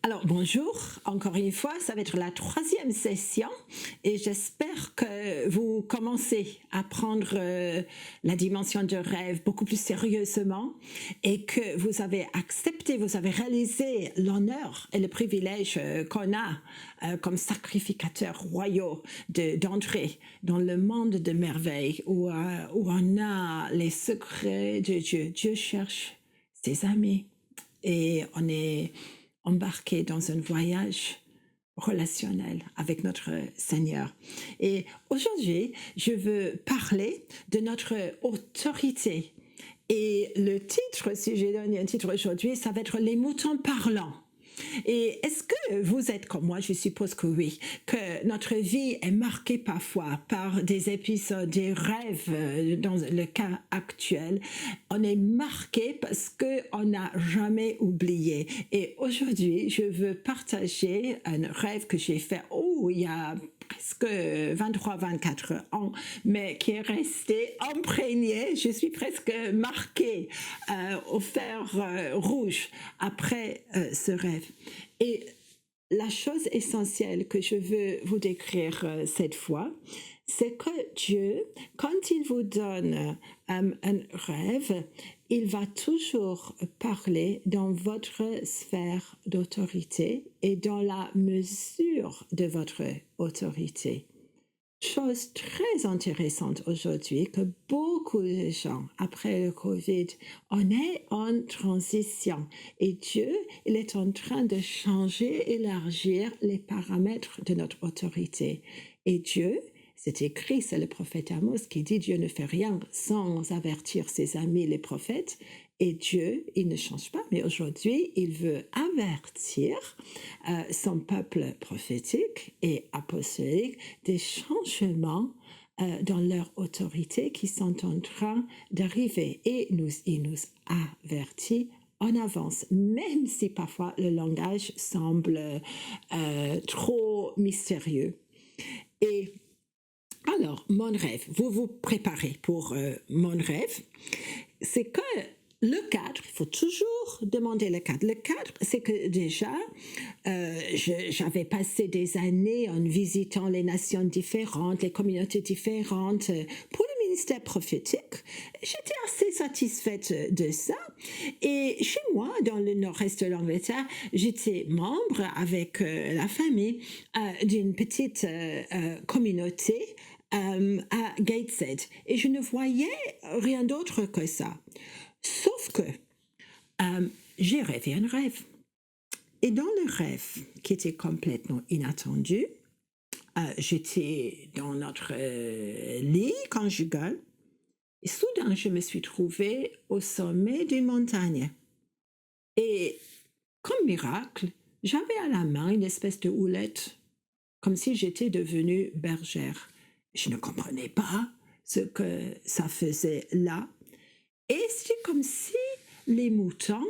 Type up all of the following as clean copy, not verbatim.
Alors bonjour, encore une fois, ça va être la troisième session et j'espère que vous commencez à prendre la dimension de rêve beaucoup plus sérieusement et que vous avez accepté, vous avez réalisé l'honneur et le privilège qu'on a comme sacrificateurs royaux d'entrer dans le monde de merveilles où on a les secrets de Dieu. Dieu cherche ses amis et on est embarqué dans un voyage relationnel avec notre Seigneur. Et aujourd'hui, je veux parler de notre autorité. Et le titre, si j'ai donné un titre aujourd'hui, ça va être Les moutons parlants. Et est-ce que vous êtes comme moi? Je suppose que oui, que notre vie est marquée parfois par des épisodes, des rêves. Dans le cas actuel, on est marqué parce qu'on n'a jamais oublié. Et aujourd'hui, je veux partager un rêve que j'ai fait, il y a presque 23-24 ans, mais qui est resté imprégné. Je suis presque marquée au fer rouge après ce rêve. Et la chose essentielle que je veux vous décrire cette fois, c'est que Dieu, quand il vous donne un rêve, il va toujours parler dans votre sphère d'autorité et dans la mesure de votre autorité. Chose très intéressante aujourd'hui que beaucoup de gens, après le Covid, on est en transition. Et Dieu, il est en train de changer, élargir les paramètres de notre autorité. Et Dieu, c'est écrit, c'est le prophète Amos qui dit Dieu ne fait rien sans avertir ses amis les prophètes. Et Dieu, il ne change pas, mais aujourd'hui, il veut avertir son peuple prophétique et apostolique des changements dans leur autorité qui sont en train d'arriver. Et il nous avertit en avance, même si parfois le langage semble trop mystérieux. Et alors, mon rêve, vous vous préparez pour mon rêve, c'est que le cadre, il faut toujours demander le cadre. Le cadre, c'est que déjà, j'avais passé des années en visitant les nations différentes, les communautés différentes pour le ministère prophétique. J'étais assez satisfaite de ça. Et chez moi, dans le nord-est de l'Angleterre, j'étais membre avec la famille d'une petite communauté à Gateshead. Et je ne voyais rien d'autre que ça. Sauf que j'ai rêvé un rêve. Et dans le rêve, qui était complètement inattendu, j'étais dans notre lit conjugal et soudain, je me suis trouvée au sommet d'une montagne. Et comme miracle, j'avais à la main une espèce de houlette, comme si j'étais devenue bergère. Je ne comprenais pas ce que ça faisait là. Et c'est comme si les moutons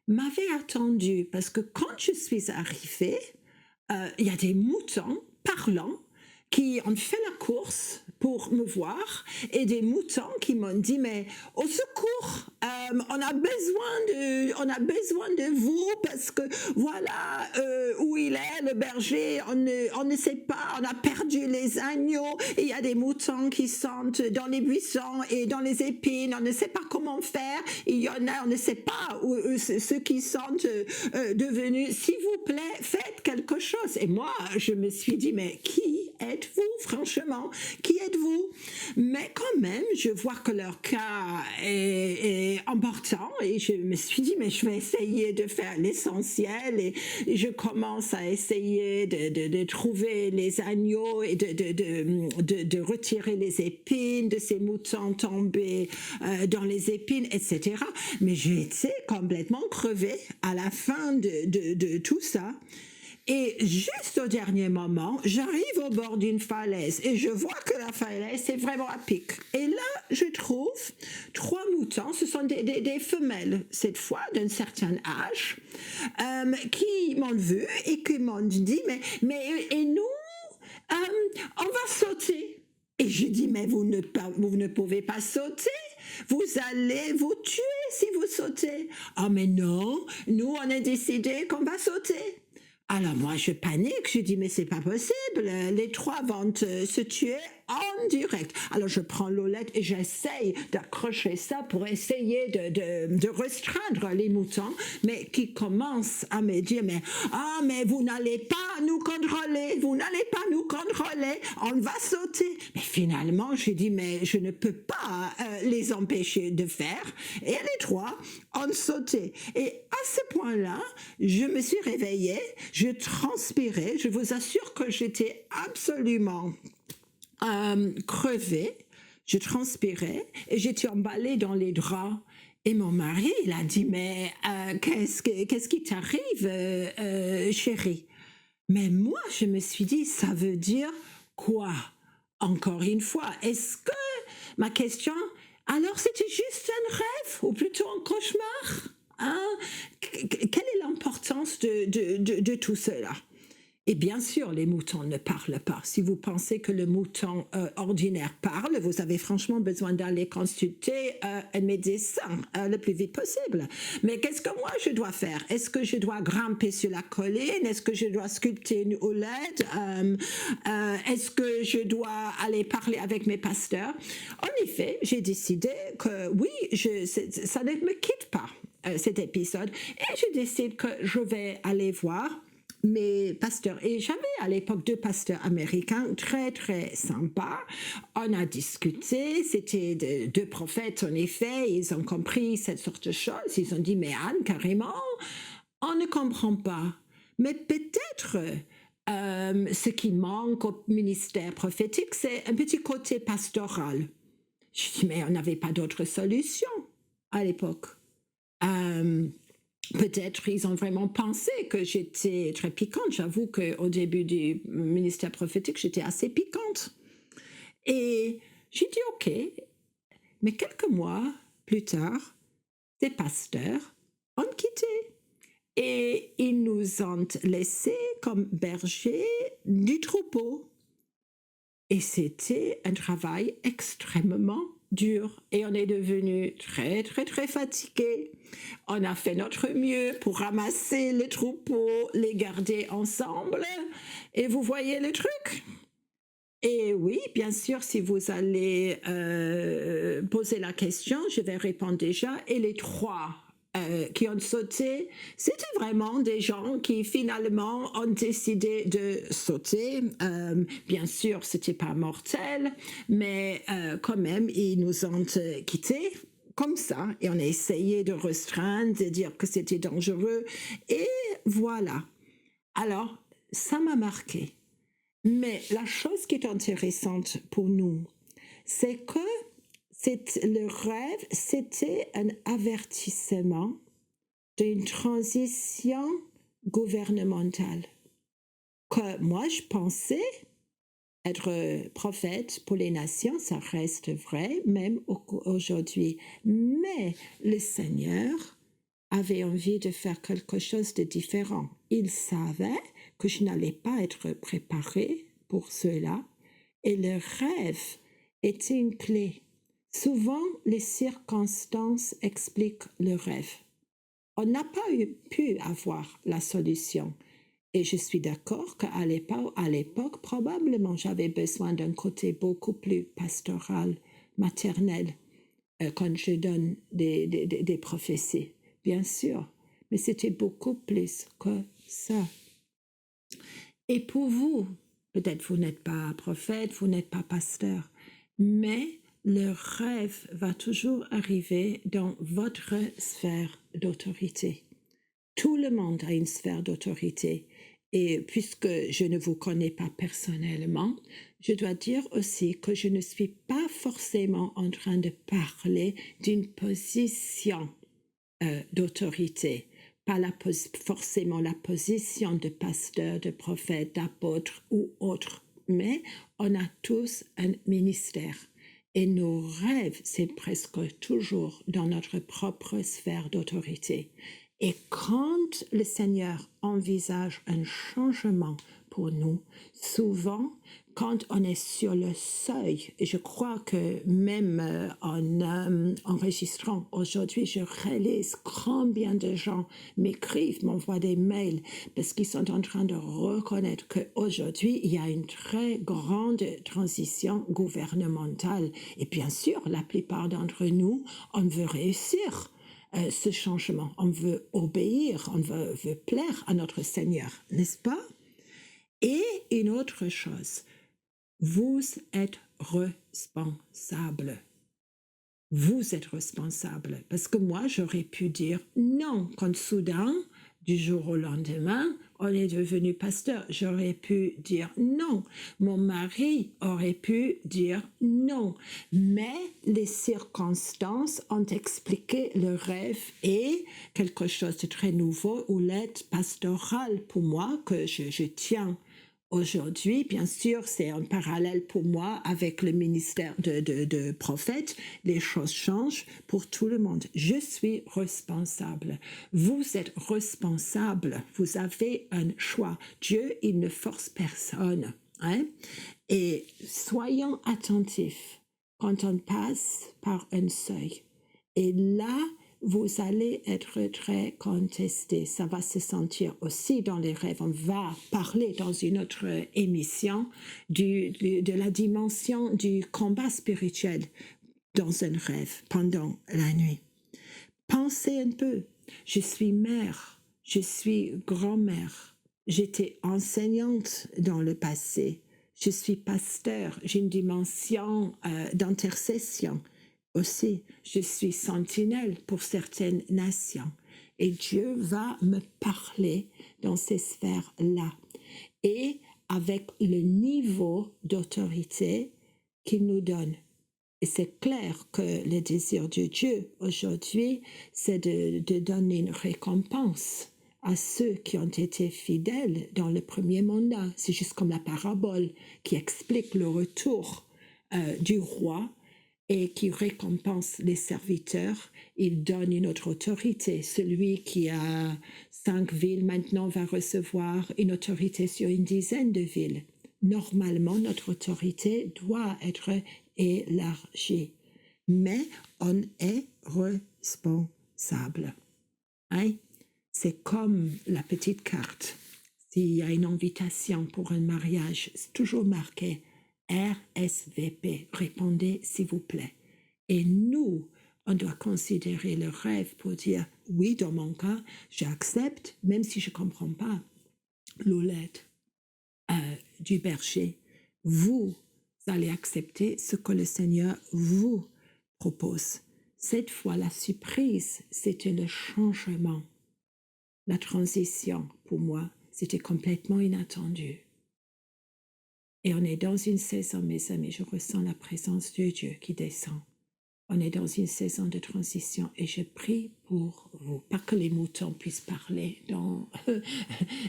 m'avaient attendu, parce que quand je suis arrivée, il y a des moutons parlants qui ont fait la course pour me voir et des moutons qui m'ont dit mais au secours, on a besoin de vous parce que voilà où il est le berger, on ne sait pas, on a perdu les agneaux et il y a des moutons qui sont dans les buissons et dans les épines, on ne sait pas comment faire, il y en a, on ne sait pas ceux qui sont devenus, s'il vous plaît, faites quelque chose. Et moi, je me suis dit mais qui êtes-vous, franchement? Qui êtes-vous? Mais quand même, je vois que leur cas est important et je me suis dit, mais je vais essayer de faire l'essentiel et je commence à essayer de trouver les agneaux et de retirer les épines de ces moutons tombés dans les épines, etc. Mais j'étais complètement crevée à la fin de tout ça. Et juste au dernier moment, j'arrive au bord d'une falaise et je vois que la falaise est vraiment à pic. Et là, je trouve 3 moutons, ce sont des femelles cette fois d'un certain âge, qui m'ont vu et qui m'ont dit, mais et nous, on va sauter. Et je dis, mais vous ne pouvez pas sauter. Vous allez vous tuer si vous sautez. Ah, mais non, nous, on a décidé qu'on va sauter. Alors moi, je panique, je dis, mais c'est pas possible, les trois vont se tuer en direct. Alors je prends l'olette et j'essaye d'accrocher ça pour essayer de restreindre les moutons, mais qui commencent à me dire, mais vous n'allez pas nous contrôler, vous n'allez pas nous contrôler, on va sauter. Mais finalement, j'ai dit, mais je ne peux pas les empêcher de faire. Et les trois ont sauté. Et à ce point-là, je me suis réveillée, je transpirais, je vous assure que j'étais absolument crevée, je transpirais et j'étais emballée dans les draps. Et mon mari, il a dit, mais qu'est-ce qui t'arrive, chérie? Mais moi, je me suis dit, ça veut dire quoi? Encore une fois, est-ce que ma question, alors c'était juste un rêve ou plutôt un cauchemar? Hein? Quelle est l'importance de tout cela? Et bien sûr, les moutons ne parlent pas. Si vous pensez que le mouton ordinaire parle, vous avez franchement besoin d'aller consulter un médecin le plus vite possible. Mais qu'est-ce que moi je dois faire? Est-ce que je dois grimper sur la colline? Est-ce que je dois sculpter une houlette? Est-ce que je dois aller parler avec mes pasteurs? En effet, j'ai décidé que oui, ça ne me quitte pas, cet épisode. Et je décide que je vais aller voir mes pasteurs. Et j'avais à l'époque deux pasteurs américains très, très sympas. On a discuté, c'était deux prophètes en effet, ils ont compris cette sorte de choses. Ils ont dit, mais Anne, carrément, on ne comprend pas. Mais peut-être ce qui manque au ministère prophétique, c'est un petit côté pastoral. Je dis, mais on n'avait pas d'autre solution à l'époque. Peut-être ils ont vraiment pensé que j'étais très piquante. J'avoue qu'au début du ministère prophétique, j'étais assez piquante. Et j'ai dit OK. Mais quelques mois plus tard, ces pasteurs ont quitté. Et ils nous ont laissés comme bergers du troupeau. Et c'était un travail extrêmement dur. Et on est devenu très, très, très fatigués. On a fait notre mieux pour ramasser les troupeaux, les garder ensemble. Et vous voyez le truc? Et oui, bien sûr, si vous allez poser la question, je vais répondre déjà. Et les trois qui ont sauté, c'était vraiment des gens qui finalement ont décidé de sauter. Bien sûr, c'était pas mortel, mais quand même, ils nous ont quittés comme ça. Et on a essayé de restreindre, de dire que c'était dangereux. Et voilà. Alors, ça m'a marqué. Mais la chose qui est intéressante pour nous, c'est que le rêve, c'était un avertissement d'une transition gouvernementale. Que moi, je pensais être prophète pour les nations, ça reste vrai, même aujourd'hui. Mais le Seigneur avait envie de faire quelque chose de différent. Il savait que je n'allais pas être préparée pour cela. Et le rêve était une clé. Souvent, les circonstances expliquent le rêve. On n'a pas pu avoir la solution. Et je suis d'accord qu'à l'époque, probablement, j'avais besoin d'un côté beaucoup plus pastoral, maternel, quand je donne des prophéties, bien sûr. Mais c'était beaucoup plus que ça. Et pour vous, peut-être vous n'êtes pas prophète, vous n'êtes pas pasteur, mais le rêve va toujours arriver dans votre sphère d'autorité. Tout le monde a une sphère d'autorité. Et puisque je ne vous connais pas personnellement, je dois dire aussi que je ne suis pas forcément en train de parler d'une position d'autorité, pas forcément la position de pasteur, de prophète, d'apôtre ou autre, mais on a tous un ministère. Et nos rêves, c'est presque toujours dans notre propre sphère d'autorité. Et quand le Seigneur envisage un changement pour nous, souvent, quand on est sur le seuil, et je crois que même en enregistrant aujourd'hui, je réalise combien de gens m'écrivent, m'envoient des mails, parce qu'ils sont en train de reconnaître qu'aujourd'hui, il y a une très grande transition gouvernementale. Et bien sûr, la plupart d'entre nous, on veut réussir ce changement. On veut obéir, on veut plaire à notre Seigneur, n'est-ce pas? Et une autre chose, vous êtes responsable. Vous êtes responsable. Parce que moi, j'aurais pu dire non, quand soudain, du jour au lendemain, on est devenu pasteur. J'aurais pu dire non. Mon mari aurait pu dire non. Mais les circonstances ont expliqué le rêve et quelque chose de très nouveau ou l'aide pastorale pour moi que je tiens aujourd'hui. Bien sûr, c'est un parallèle pour moi avec le ministère de prophète. Les choses changent pour tout le monde. Je suis responsable. Vous êtes responsable. Vous avez un choix. Dieu, il ne force personne. Hein? Et soyons attentifs quand on passe par un seuil. Et là, vous allez être très contesté. Ça va se sentir aussi dans les rêves. On va parler dans une autre émission de la dimension du combat spirituel dans un rêve pendant la nuit. Pensez un peu. Je suis mère, je suis grand-mère, j'étais enseignante dans le passé, je suis pasteur, j'ai une dimension d'intercession aussi, je suis sentinelle pour certaines nations. Et Dieu va me parler dans ces sphères-là. Et avec le niveau d'autorité qu'il nous donne. Et c'est clair que le désir de Dieu aujourd'hui, c'est de donner une récompense à ceux qui ont été fidèles dans le premier mandat. C'est juste comme la parabole qui explique le retour du roi et qui récompense les serviteurs. Il donne une autre autorité. Celui qui a 5 villes maintenant va recevoir une autorité sur une dizaine de villes. Normalement, notre autorité doit être élargie, mais on est responsable. Hein? C'est comme la petite carte. S'il y a une invitation pour un mariage, c'est toujours marqué RSVP, répondez s'il vous plaît. Et nous, on doit considérer le rêve pour dire oui, dans mon cas, j'accepte, même si je ne comprends pas l'oulette du berger. Vous allez accepter ce que le Seigneur vous propose. Cette fois, la surprise, c'était le changement. La transition, pour moi, c'était complètement inattendu. Et on est dans une saison, mes amis, je ressens la présence de Dieu qui descend. On est dans une saison de transition et je prie pour vous. Pas que les moutons puissent parler dans,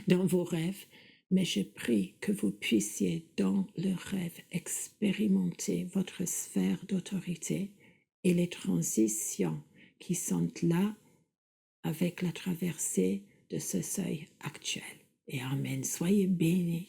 dans vos rêves, mais je prie que vous puissiez, dans le rêve, expérimenter votre sphère d'autorité et les transitions qui sont là avec la traversée de ce seuil actuel. Et Amen. Soyez bénis.